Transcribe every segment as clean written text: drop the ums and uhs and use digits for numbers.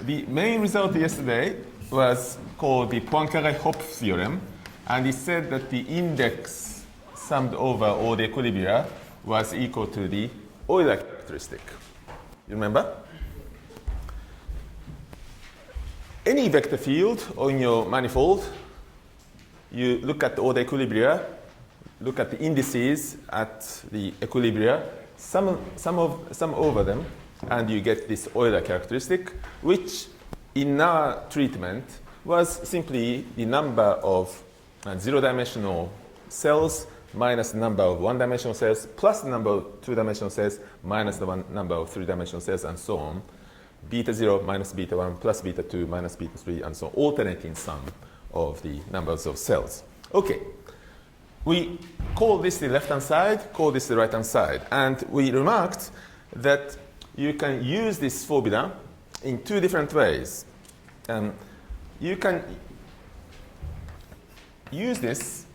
the main result yesterday was called the Poincare-Hopf theorem, and it said that the index summed over all the equilibria was equal to the Euler characteristic. You remember? Any vector field on your manifold, you look at all the equilibria, look at the indices at the equilibria, sum over them, and you get this Euler characteristic, which in our treatment was simply the number of zero-dimensional cells minus the number of one-dimensional cells plus the number of two-dimensional cells minus the number of three-dimensional cells, and so on. Beta 0 minus beta 1 plus beta 2 minus beta 3, and so on, alternating sum of the numbers of cells. Okay. We call this the left-hand side, call this the right-hand side. And we remarked that you can use this formula in two different ways. You can use this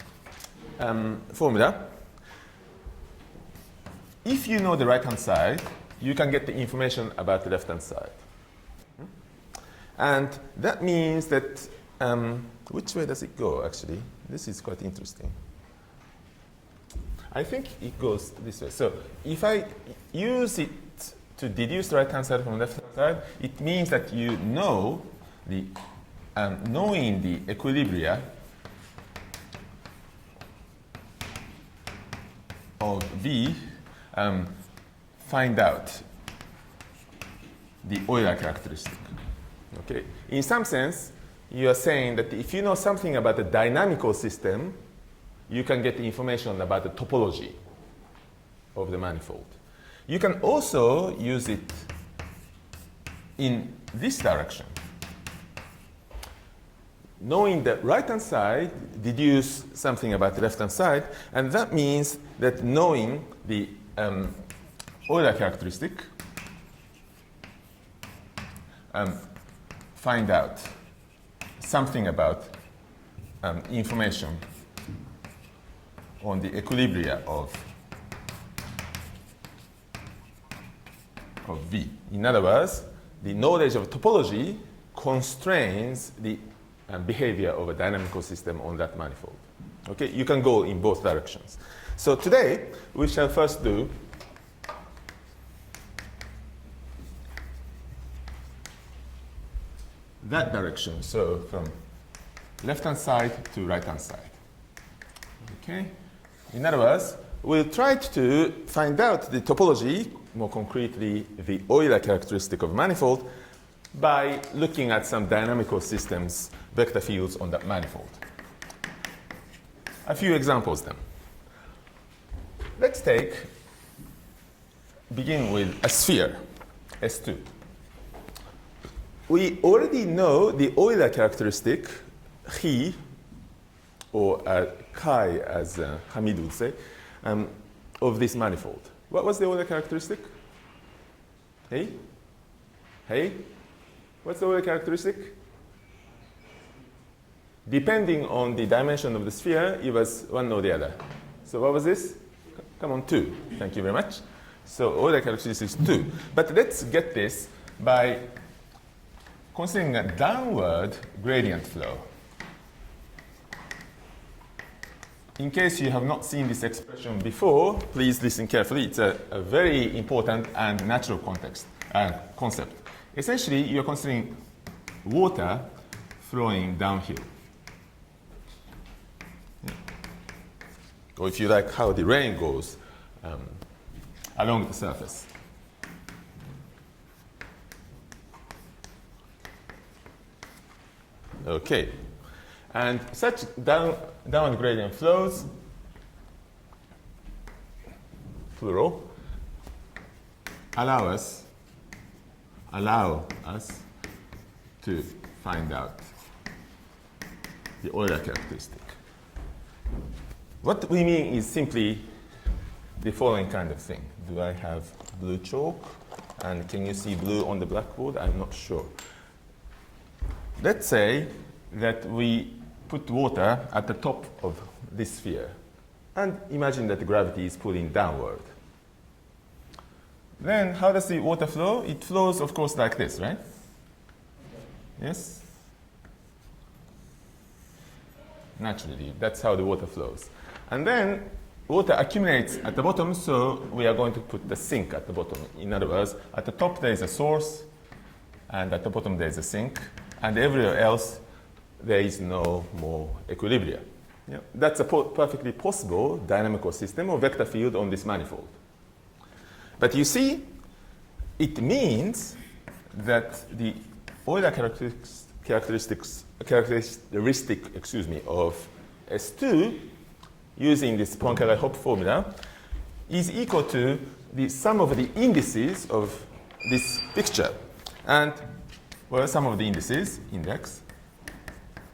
formula. If you know the right-hand side, you can get the information about the left-hand side. And that means that, which way does it go, actually? This is quite interesting. I think it goes this way. So if I use it to deduce the right-hand side from the left-hand side, it means that you know the, knowing the equilibria of V, find out the Euler characteristic. Okay. In some sense, you are saying that if you know something about the dynamical system, you can get the information about the topology of the manifold. You can also use it in this direction. Knowing the right-hand side, deduce something about the left-hand side, and that means that knowing the Euler characteristic, find out something about information on the equilibria of V. In other words, the knowledge of topology constrains the behavior of a dynamical system on that manifold. Okay, you can go in both directions. So today, we shall first do that direction. So from left-hand side to right-hand side. Okay. In other words, we'll try to find out the topology, more concretely the Euler characteristic of manifold, by looking at some dynamical systems, vector fields on that manifold. A few examples then. Let's begin with a sphere, S2. We already know the Euler characteristic, Chi, or chi, as Hamid would say, of this manifold. What was the Euler characteristic? Hey? Hey? What's the Euler characteristic? Depending on the dimension of the sphere, it was one or the other. So what was this? Come on, 2. Thank you very much. So Euler characteristic is 2. But let's get this by considering a downward gradient flow. In case you have not seen this expression before, please listen carefully. It's a very important and natural concept. Essentially, you're considering water flowing downhill. Or if you like, how the rain goes along the surface. Okay. And such downward gradient flows, plural, allow us to find out the Euler characteristic. What we mean is simply the following kind of thing. Do I have blue chalk? And can you see blue on the blackboard? I'm not sure. Let's say that we put water at the top of this sphere. And imagine that the gravity is pulling downward. Then how does the water flow? It flows, of course, like this, right? Yes? Naturally, that's how the water flows. And then water accumulates at the bottom, so we are going to put the sink at the bottom. In other words, at the top there is a source, and at the bottom there is a sink, and everywhere else there is no more equilibria. Yeah? That's a perfectly possible dynamical system or vector field on this manifold. But you see, it means that the Euler characteristic of S2 using this Poincare-Hopf formula is equal to the sum of the indices of this picture. And, well, sum of the indices, index,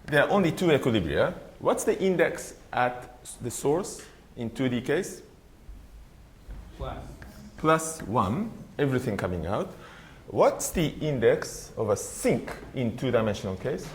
there are only two equilibria. What's the index at the source in 2D case? Plus 1, everything coming out. What's the index of a sink in two-dimensional case?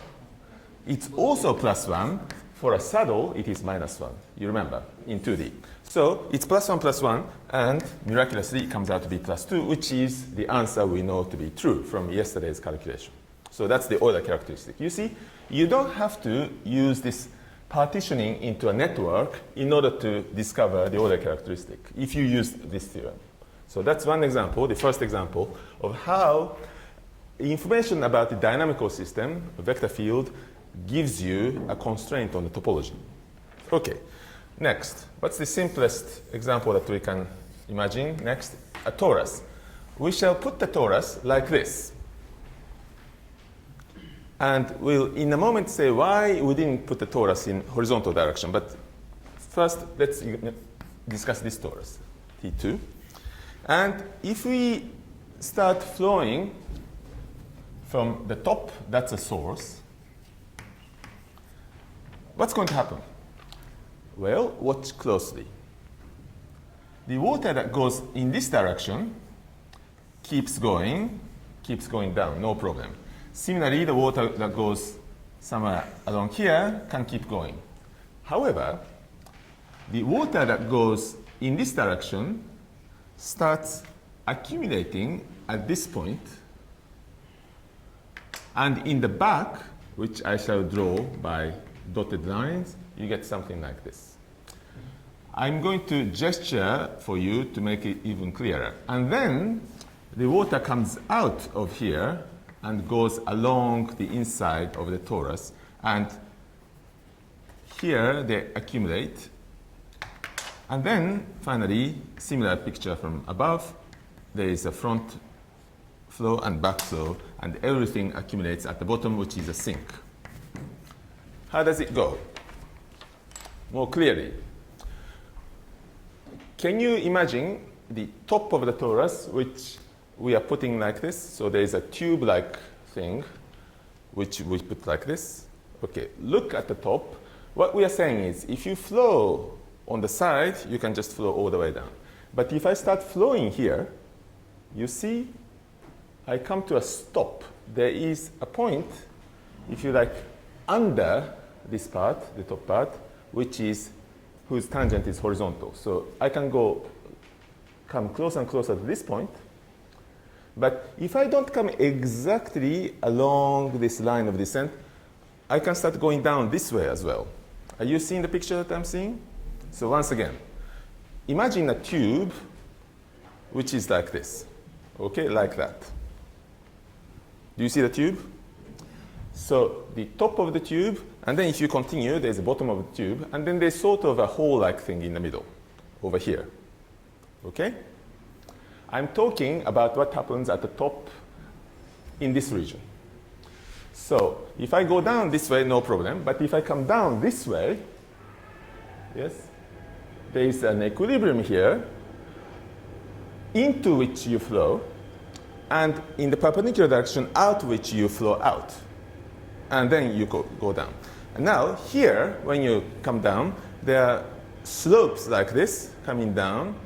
It's also plus 1. For a saddle, it is minus 1. You remember, in 2D. So it's plus 1, and miraculously it comes out to be plus 2, which is the answer we know to be true from yesterday's calculation. So that's the Euler characteristic. You see, you don't have to use this partitioning into a network in order to discover the Euler characteristic if you use this theorem. So that's one example, the first example, of how information about the dynamical system, a vector field, gives you a constraint on the topology. Okay, next. What's the simplest example that we can imagine? Next, a torus. We shall put the torus like this. And we'll, in a moment, say why we didn't put the torus in horizontal direction. But first, let's discuss this torus, T2. And if we start flowing from the top, that's a source, what's going to happen? Well, watch closely. The water that goes in this direction keeps going down, no problem. Similarly, the water that goes somewhere along here can keep going. However, the water that goes in this direction starts accumulating at this point, and in the back, which I shall draw by dotted lines, you get something like this. I'm going to gesture for you to make it even clearer. And then the water comes out of here and goes along the inside of the torus, and here they accumulate. And then, finally, similar picture from above. There is a front flow and back flow, and everything accumulates at the bottom, which is a sink. How does it go? More clearly. Can you imagine the top of the torus, which we are putting like this? So there is a tube-like thing, which we put like this. Okay, look at the top. What we are saying is, if you flow on the side, you can just flow all the way down. But if I start flowing here, you see, I come to a stop. There is a point, if you like, under this part, the top part, whose tangent is horizontal. So I can come closer and closer to this point. But if I don't come exactly along this line of descent, I can start going down this way as well. Are you seeing the picture that I'm seeing? So once again, imagine a tube which is like this, okay, like that. Do you see the tube? So the top of the tube, and then if you continue, there's the bottom of the tube, and then there's sort of a hole-like thing in the middle, over here, okay? I'm talking about what happens at the top in this region. So if I go down this way, no problem, but if I come down this way, yes, there is an equilibrium here into which you flow, and in the perpendicular direction out which you flow out. And then you go down. And now here, when you come down, there are slopes like this coming down,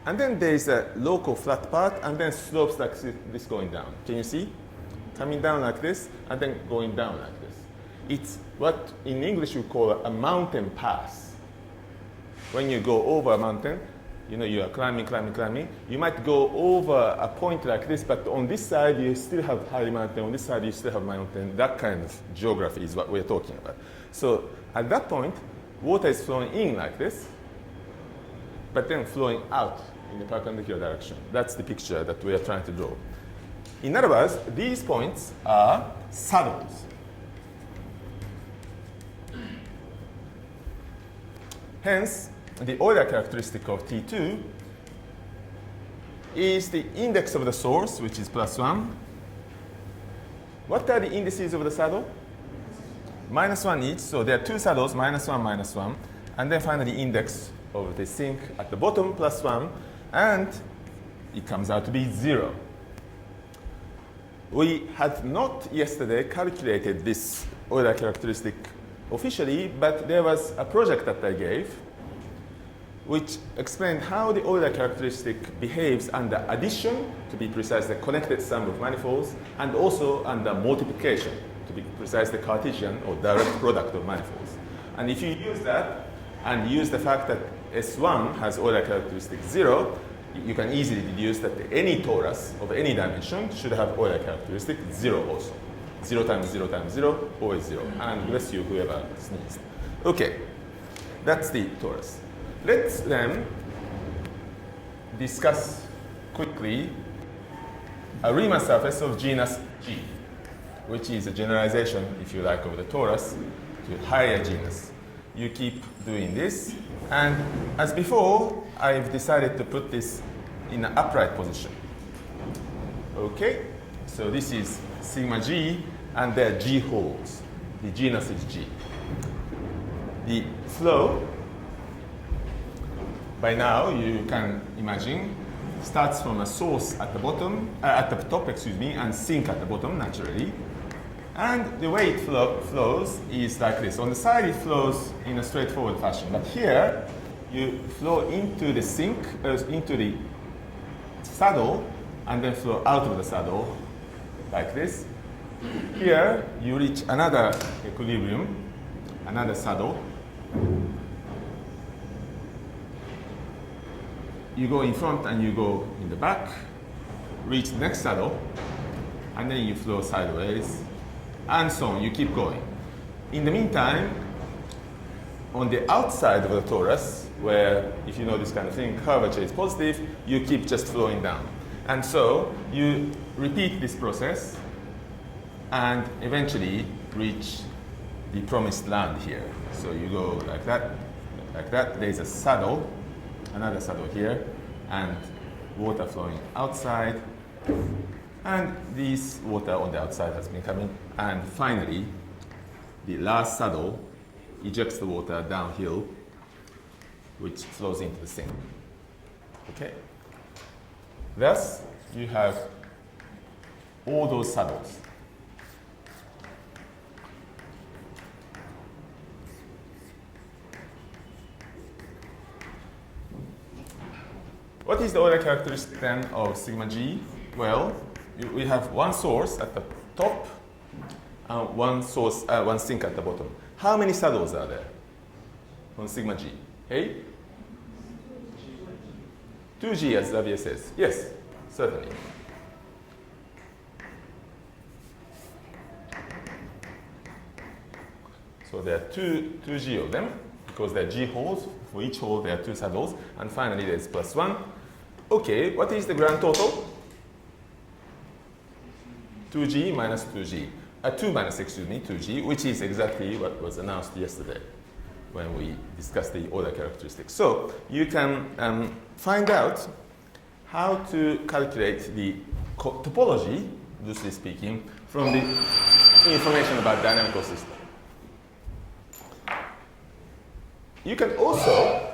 and then there is a local flat part, and then slopes like this going down. Can you see? Coming down like this, and then going down like this. It's what in English we call a mountain pass. When you go over a mountain, you know, you are climbing, you might go over a point like this, but on this side you still have high mountain, on this side you still have mountain. That kind of geography is what we're talking about. So at that point, water is flowing in like this, but then flowing out in the perpendicular direction. That's the picture that we are trying to draw. In other words, these points are saddles. Hence, the Euler characteristic of T2 is the index of the source, which is +1. What are the indices of the saddle? -1 each, so there are two saddles, -1, -1, and then finally index of the sink at the bottom, +1, and it comes out to be 0. We had not yesterday calculated this Euler characteristic officially, but there was a project that I gave which explained how the Euler characteristic behaves under addition, to be precise, the connected sum of manifolds, and also under multiplication, to be precise, the Cartesian or direct product of manifolds. And if you use that and use the fact that S1 has Euler characteristic 0, you can easily deduce that any torus of any dimension should have Euler characteristic 0 also. 0 times 0 times 0, always 0. And bless you, whoever sneezed. Okay, that's the torus. Let's then discuss quickly a Riemann surface of genus G, which is a generalization, if you like, of the torus to higher genus. You keep doing this, and as before, I've decided to put this in an upright position. Okay, so this is sigma G, and there are G holes. The genus is G. The flow, by now you can imagine, starts from a source at the bottom, at the top, and sink at the bottom naturally. And the way it flows is like this. On the side it flows in a straightforward fashion, but here you flow into the sink, into the saddle, and then flow out of the saddle like this. Here you reach another equilibrium, another saddle. You go in front and you go in the back, reach the next saddle, and then you flow sideways, and so on. You keep going. In the meantime, on the outside of the torus, where, if you know this kind of thing, curvature is positive, you keep just flowing down. And so you repeat this process and eventually reach the promised land here. So you go like that, like that. There's a saddle, another saddle here, and water flowing outside, and this water on the outside has been coming, and finally the last saddle ejects the water downhill, which flows into the sink. Okay? Thus, you have all those saddles. What is the Euler characteristic then of sigma G? Well, we have one source at the top and one sink at the bottom. How many saddles are there on sigma G? Hey? 2G, as Xavier says. Yes, certainly. So there are 2G of them, because there are G holes. For each hole, there are two saddles. And finally, there's +1. Okay, what is the grand total? 2G minus 2G. 2 minus, 2G, which is exactly what was announced yesterday when we discussed the Euler characteristics. So you can find out how to calculate the topology, loosely speaking, from the information about dynamical system. You can also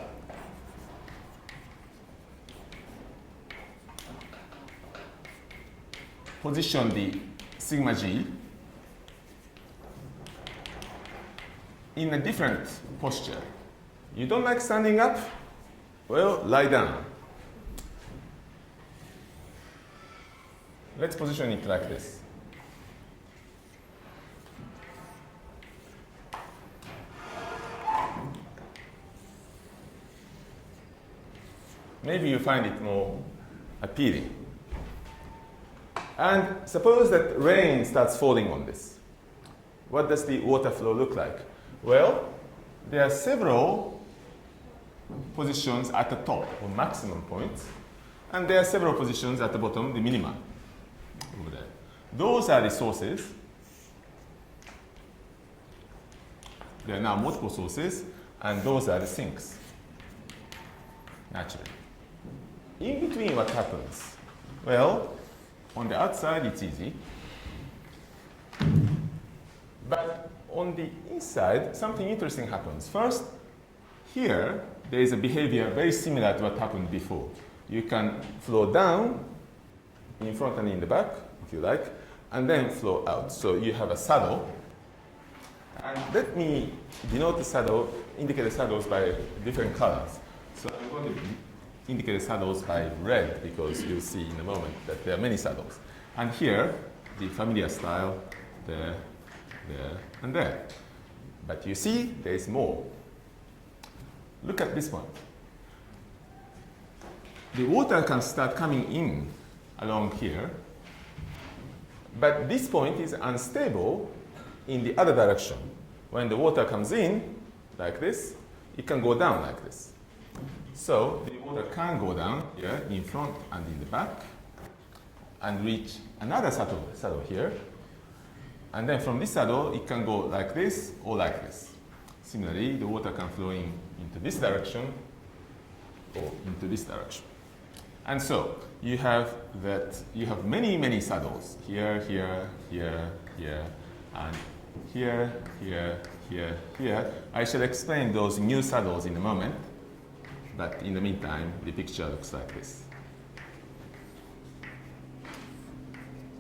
position the sigma G in a different posture. You don't like standing up? Well, lie down. Let's position it like this. maybe you find it more appealing. And suppose that rain starts falling on this. What does the water flow look like? Well, there are several positions at the top, or maximum points, and there are several positions at the bottom, the minima, over there. Those are the sources. There are now multiple sources, and those are the sinks, naturally. In between, what happens? Well, on the outside, it's easy. But on the inside, something interesting happens. First, here, there is a behavior very similar to what happened before. You can flow down in front and in the back, if you like, and then flow out. So you have a saddle. And let me denote the saddle, indicate the saddles by different colors. So I'm going to indicate the saddles by red because you'll see in a moment that there are many saddles. And here, the familiar style, there, there, and there. But you see, there is more. Look at this one. The water can start coming in along here, but this point is unstable in the other direction. When the water comes in, like this, it can go down like this. So the water can go down here in front and in the back and reach another saddle here. And then from this saddle, it can go like this or like this. Similarly, the water can flow in into this direction or into this direction. And so you have many, many saddles here, here, here, here, and here, here, here, here. I shall explain those new saddles in a moment, but in the meantime, the picture looks like this.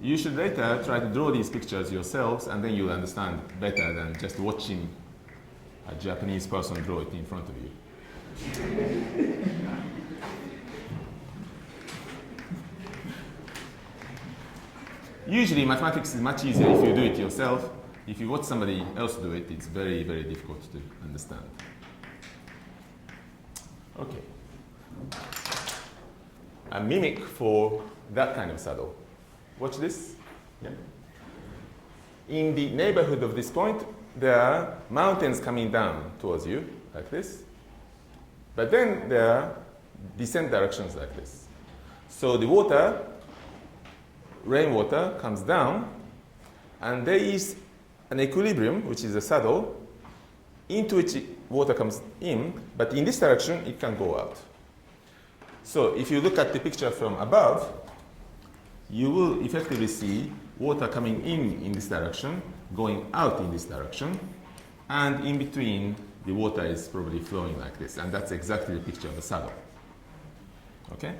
You should later try to draw these pictures yourselves, and then you'll understand better than just watching a Japanese person draw it in front of you. Usually, mathematics is much easier if you do it yourself. If you watch somebody else do it, it's very, very difficult to understand. Okay. A mimic for that kind of saddle. Watch this. Yeah. In the neighborhood of this point, there are mountains coming down towards you, like this. But then there are descent directions like this. So the water, rainwater, comes down, and there is an equilibrium, which is a saddle, into which water comes in, but in this direction, it can go out. So if you look at the picture from above, you will effectively see water coming in this direction, going out in this direction, and in between, the water is probably flowing like this, and that's exactly the picture of the saddle. Okay?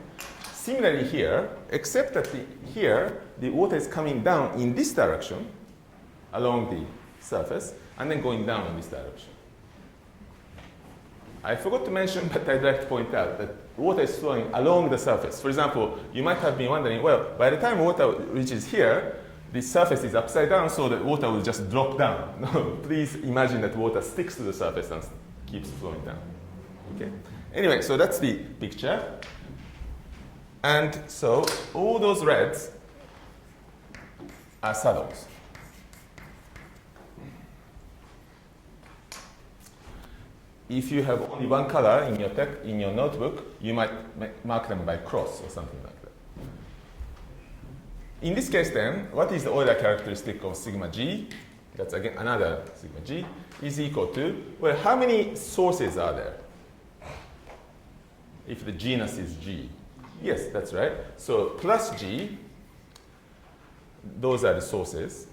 Similarly here, except that here, the water is coming down in this direction, along the surface, and then going down in this direction. I forgot to mention, but I'd like to point out that water is flowing along the surface. For example, you might have been wondering, well, by the time water reaches here, the surface is upside down, so that water will just drop down. No, please imagine that water sticks to the surface and keeps flowing down. Okay? Anyway, so that's the picture. And so all those reds are saddles. If you have only one color in your notebook, you might mark them by cross or something like that. In this case then, what is the Euler characteristic of sigma g? That's again another sigma g is equal to, well, how many sources are there? If the genus is G. Yes, that's right. So plus G, those are the sources,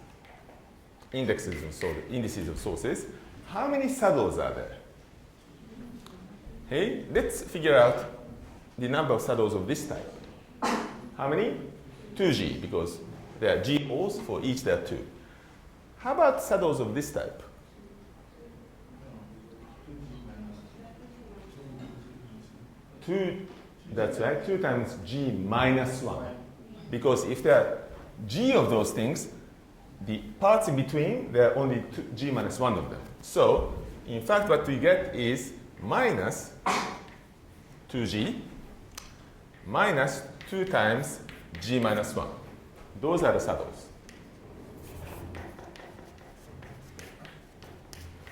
indices of sources. How many saddles are there? Hey, let's figure out the number of saddles of this type. How many? 2G, because there are G holes, for each there are 2. How about saddles of this type? 2, that's right, 2 times G minus 1. Because if there are G of those things, the parts in between, there are only G minus 1 of them. So, in fact, what we get is minus 2G, minus 2 times g minus 1. Those are the saddles.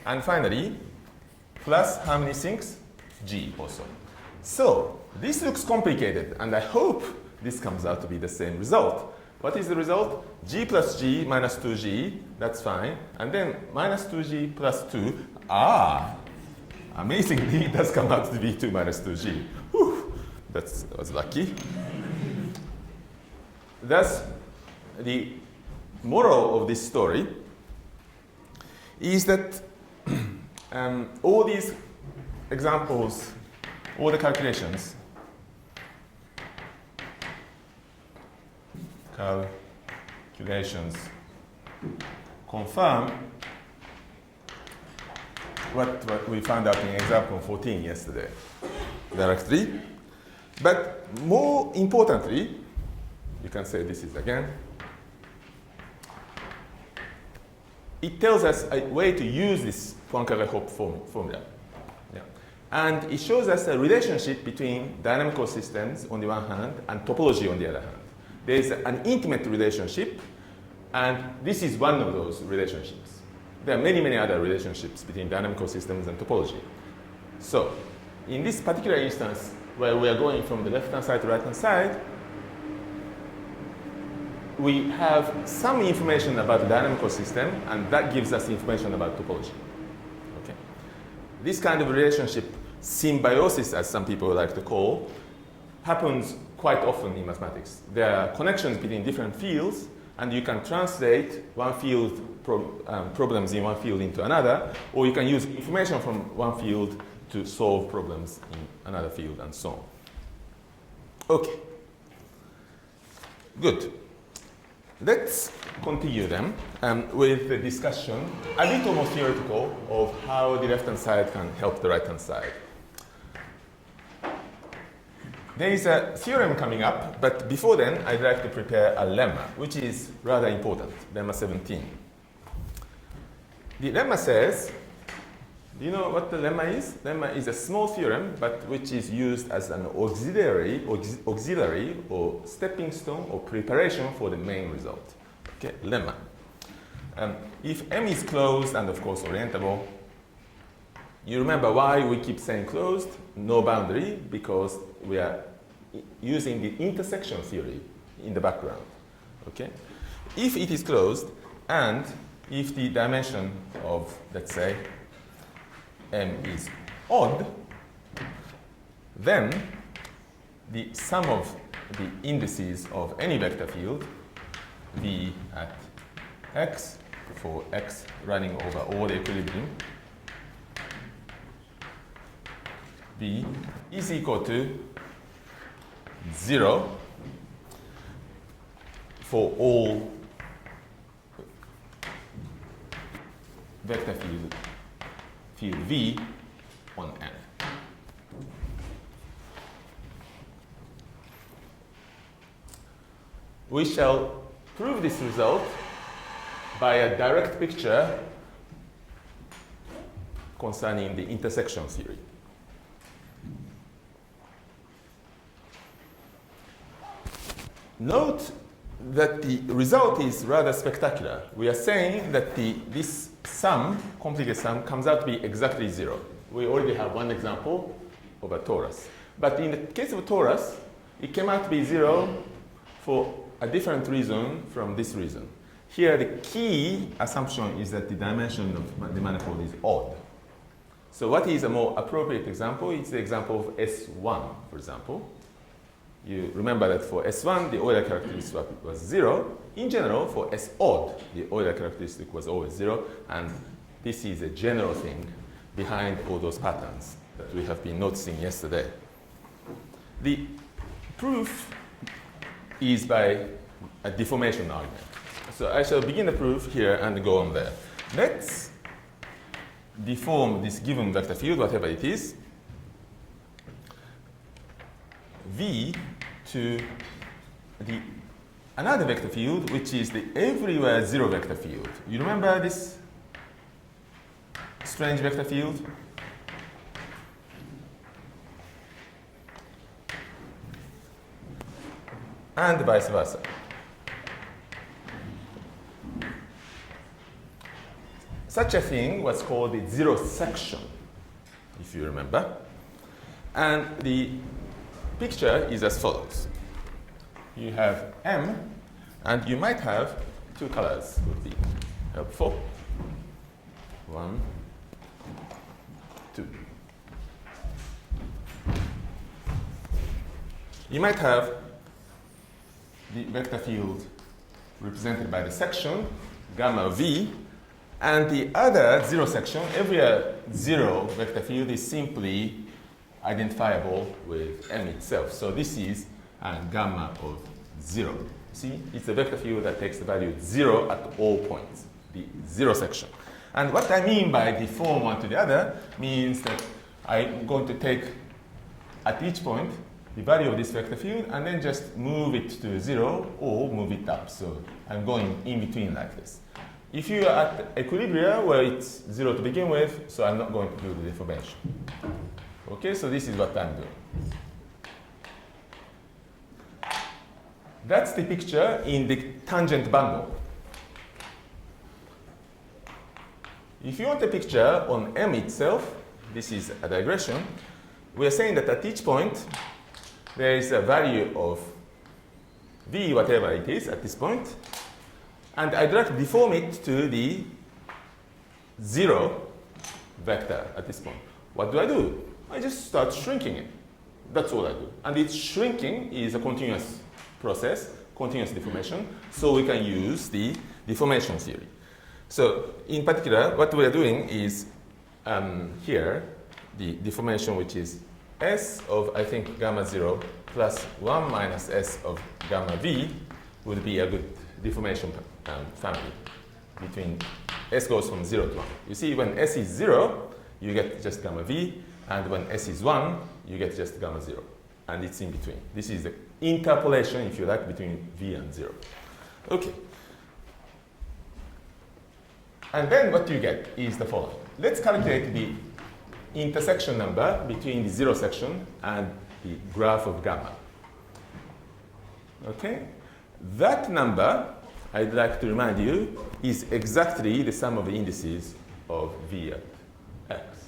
And finally, plus how many sinks? G also. So this looks complicated, and I hope this comes out to be the same result. What is the result? G plus G minus 2G, that's fine. And then minus 2G plus 2. Amazingly, it does come out to be 2 minus 2G. Whew, that was lucky. Thus, the moral of this story is that all these examples, all the calculations, confirm what we found out in example 14 yesterday directly. But more importantly, you can say this is again, it tells us a way to use this Poincare-Hopf formula. Yeah. And it shows us a relationship between dynamical systems on the one hand and topology on the other hand. There is an intimate relationship, and this is one of those relationships. There are many, many other relationships between dynamical systems and topology. So, in this particular instance, where we are going from the left-hand side to right-hand side, we have some information about the dynamical system, and that gives us information about topology. Okay. This kind of relationship, symbiosis, as some people like to call, happens quite often in mathematics. There are connections between different fields, and you can translate one field problems in one field into another, or you can use information from one field to solve problems in another field, and so on. Okay. Good. Let's continue then with the discussion, a little more theoretical, of how the left-hand side can help the right-hand side. There is a theorem coming up, but before then, I'd like to prepare a lemma, which is rather important, lemma 17. The lemma says, do you know what the lemma is? Lemma is a small theorem, but which is used as an auxiliary or stepping stone or preparation for the main result. Okay, lemma. If M is closed and of course orientable, you remember why we keep saying closed, no boundary, because we are using the intersection theory in the background. Okay? If it is closed and if the dimension of, let's say, M is odd, then the sum of the indices of any vector field, V at x, for x running over all the equilibrium, V is equal to 0 for all vector field V on N. We shall prove this result by a direct picture concerning the intersection theory. Note that the result is rather spectacular. We are saying that this sum, complicated sum, comes out to be exactly 0. We already have one example of a torus. But in the case of a torus, it came out to be 0 for a different reason from this reason. Here, the key assumption is that the dimension of the manifold is odd. So what is a more appropriate example? It's the example of S1, for example. You remember that for S1, the Euler characteristic was 0. In general, for S odd, the Euler characteristic was always 0. And this is a general thing behind all those patterns that we have been noticing yesterday. The proof is by a deformation argument. So I shall begin the proof here and go on there. Let's deform this given vector field, whatever it is, V to another vector field, which is the everywhere 0 vector field. You remember this strange vector field? and vice versa. Such a thing was called the zero section, if you remember. And the picture is as follows. You have M, and you might have two colors would be helpful. 1, 2. You might have the vector field represented by the section, gamma V, and the other zero section, every zero vector field is simply identifiable with M itself. So this is a gamma of 0. See, it's a vector field that takes the value 0 at all points, the zero section. And what I mean by deform one to the other means that I'm going to take at each point the value of this vector field and then just move it to 0 or move it up. So I'm going in between like this. If you are at equilibria where it's 0 to begin with, so I'm not going to do the deformation. Okay, so this is what I'm doing. That's the picture in the tangent bundle. If you want a picture on M itself, this is a digression. We are saying that at each point, there is a value of V, whatever it is at this point, and I'd like to deform it to the 0 vector at this point. What do? I just start shrinking it. That's all I do. And its shrinking is a continuous process, continuous deformation, so we can use the deformation theory. So in particular, what we are doing is here, the deformation which is S of, I think, gamma 0 plus 1 minus S of gamma V would be a good deformation family between S goes from 0 to 1. You see, when S is 0, you get just gamma V, and when S is 1, you get just gamma 0. And it's in between. This is the interpolation, if you like, between V and 0. Okay. And then what you get is the following. Let's calculate the intersection number between the 0 section and the graph of gamma. Okay? That number, I'd like to remind you, is exactly the sum of the indices of V at x.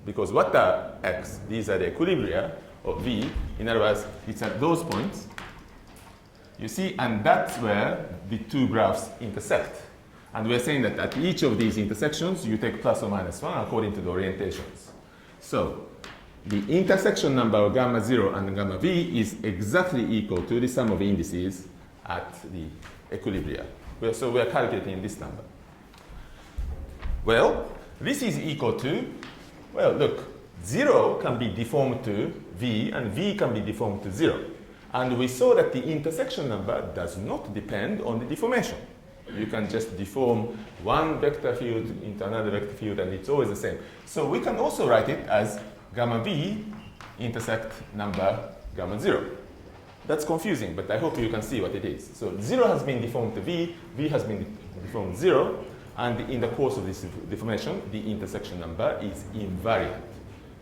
Because what are x? These are the equilibria of V. In other words, it's at those points. You see, and that's where the two graphs intersect. And we're saying that at each of these intersections, you take plus or minus 1 according to the orientations. So the intersection number of gamma 0 and gamma V is exactly equal to the sum of indices at the equilibria. So we're calculating this number. Well, this is equal to, well, look, 0 can be deformed to V, and V can be deformed to 0. And we saw that the intersection number does not depend on the deformation. You can just deform one vector field into another vector field, and it's always the same. So we can also write it as gamma V intersect number gamma 0. That's confusing, but I hope you can see what it is. So 0 has been deformed to V, V has been deformed 0, and in the course of this deformation, the intersection number is invariant.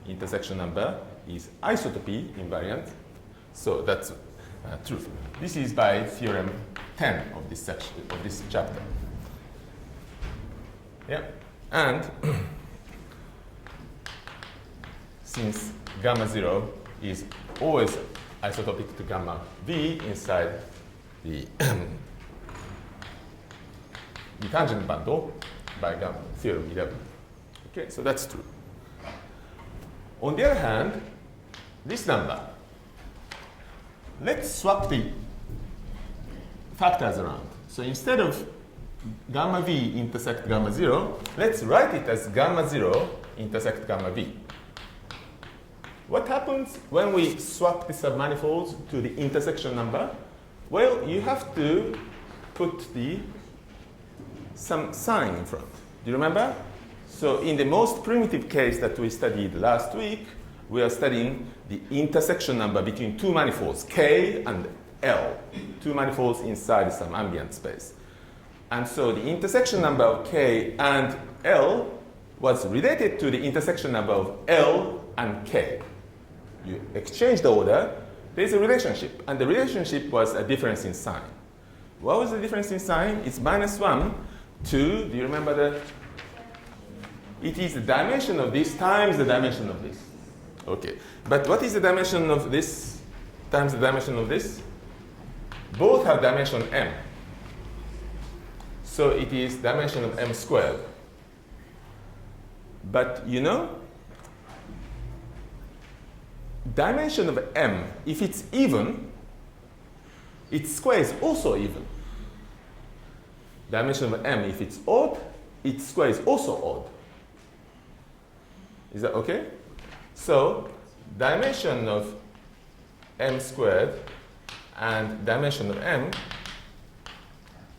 Intersection number is isotopy invariant. So that's true. This is by Theorem 10 of this section, of this chapter. Yeah, and since gamma 0 is always isotopic to gamma V inside the, the tangent bundle by gamma Theorem 11. Okay, so that's true. On the other hand, this number, let's swap the factors around. So instead of gamma V intersect gamma 0, let's write it as gamma 0 intersect gamma V. What happens when we swap the submanifolds to the intersection number? Well, you have to put some sign in front. Do you remember? So in the most primitive case that we studied last week, we are studying the intersection number between two manifolds, K and L, two manifolds inside some ambient space. And so the intersection number of K and L was related to the intersection number of L and K. You exchange the order, there's a relationship, and the relationship was a difference in sign. What was the difference in sign? It's -1 to, do you remember that? It is the dimension of this times the dimension of this. Okay, but what is the dimension of this times the dimension of this? Both have dimension m. So it is dimension of m squared. But you know, dimension of m, if it's even, its square is also even. Dimension of m, if it's odd, its square is also odd. Is that okay? So dimension of m squared and dimension of m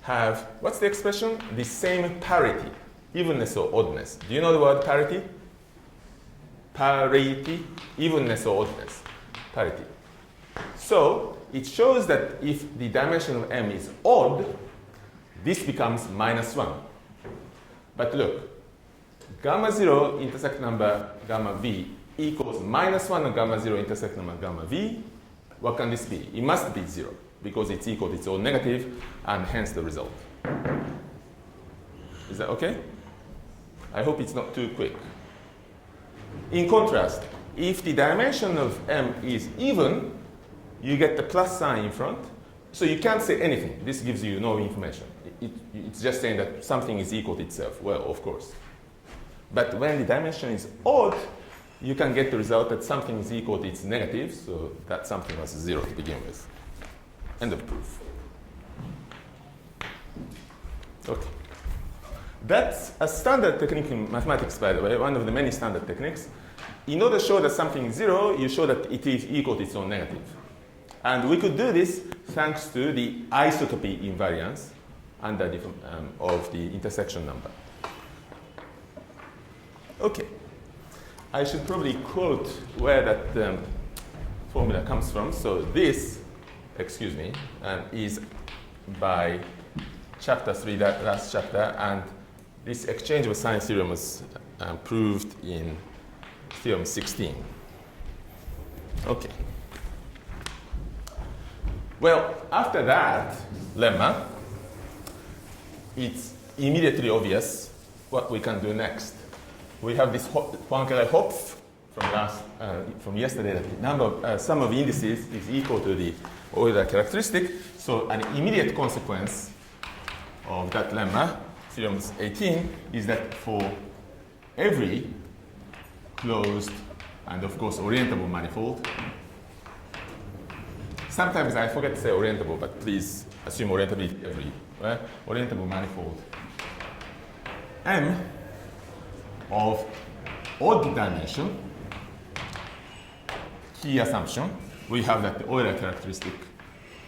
have, what's the expression? The same parity, evenness or oddness. Do you know the word parity? Parity, evenness or oddness, parity. So it shows that if the dimension of m is odd, this becomes -1. But look, gamma 0 intersect number gamma v equals -1 of gamma 0 intersect number gamma v. What can this be? It must be 0 because it's equal to its own negative and hence the result. Is that okay? I hope it's not too quick. In contrast, if the dimension of m is even, you get the plus sign in front, so you can't say anything. This gives you no information. It's just saying that something is equal to itself. Well, of course. But when the dimension is odd, you can get the result that something is equal to its negative, so that something was 0 to begin with. End of proof. Okay. That's a standard technique in mathematics, by the way, one of the many standard techniques. In order to show that something is 0, you show that it is equal to its own negative. And we could do this thanks to the isotropy invariance under of the intersection number. Okay. I should probably quote where that formula comes from. So this, excuse me, is by chapter 3, that last chapter, and this exchangeable sign theorem was proved in Theorem 16. Okay. Well, after that lemma, it's immediately obvious what we can do next. We have this Poincare-Hopf from yesterday, that the number of sum of indices is equal to the Euler characteristic. So an immediate consequence of that lemma, Theorem 18, is that for every closed and of course orientable manifold, sometimes I forget to say orientable, but please assume orientability every, right? Orientable manifold M of odd dimension, key assumption, we have that the Euler characteristic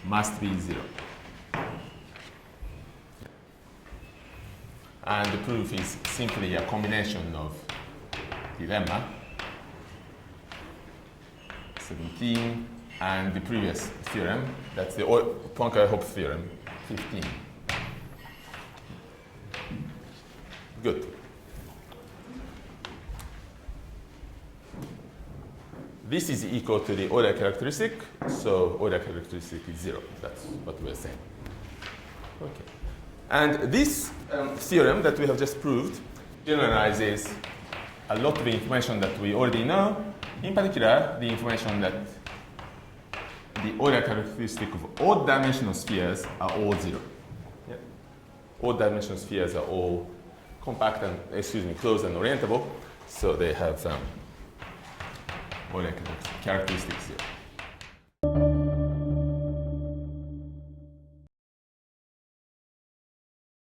must be 0. And the proof is simply a combination of the lemma 17 and the previous theorem, that's the Poincare-Hopf theorem 15. Good. This is equal to the Euler characteristic, so Euler characteristic is 0. That's what we're saying. Okay. And this theorem that we have just proved generalizes a lot of information that we already know, in particular the information that the Euler characteristic of odd dimensional spheres are all 0. Yeah. Odd dimensional spheres are all compact and, closed and orientable, so they have Euler characteristics 0.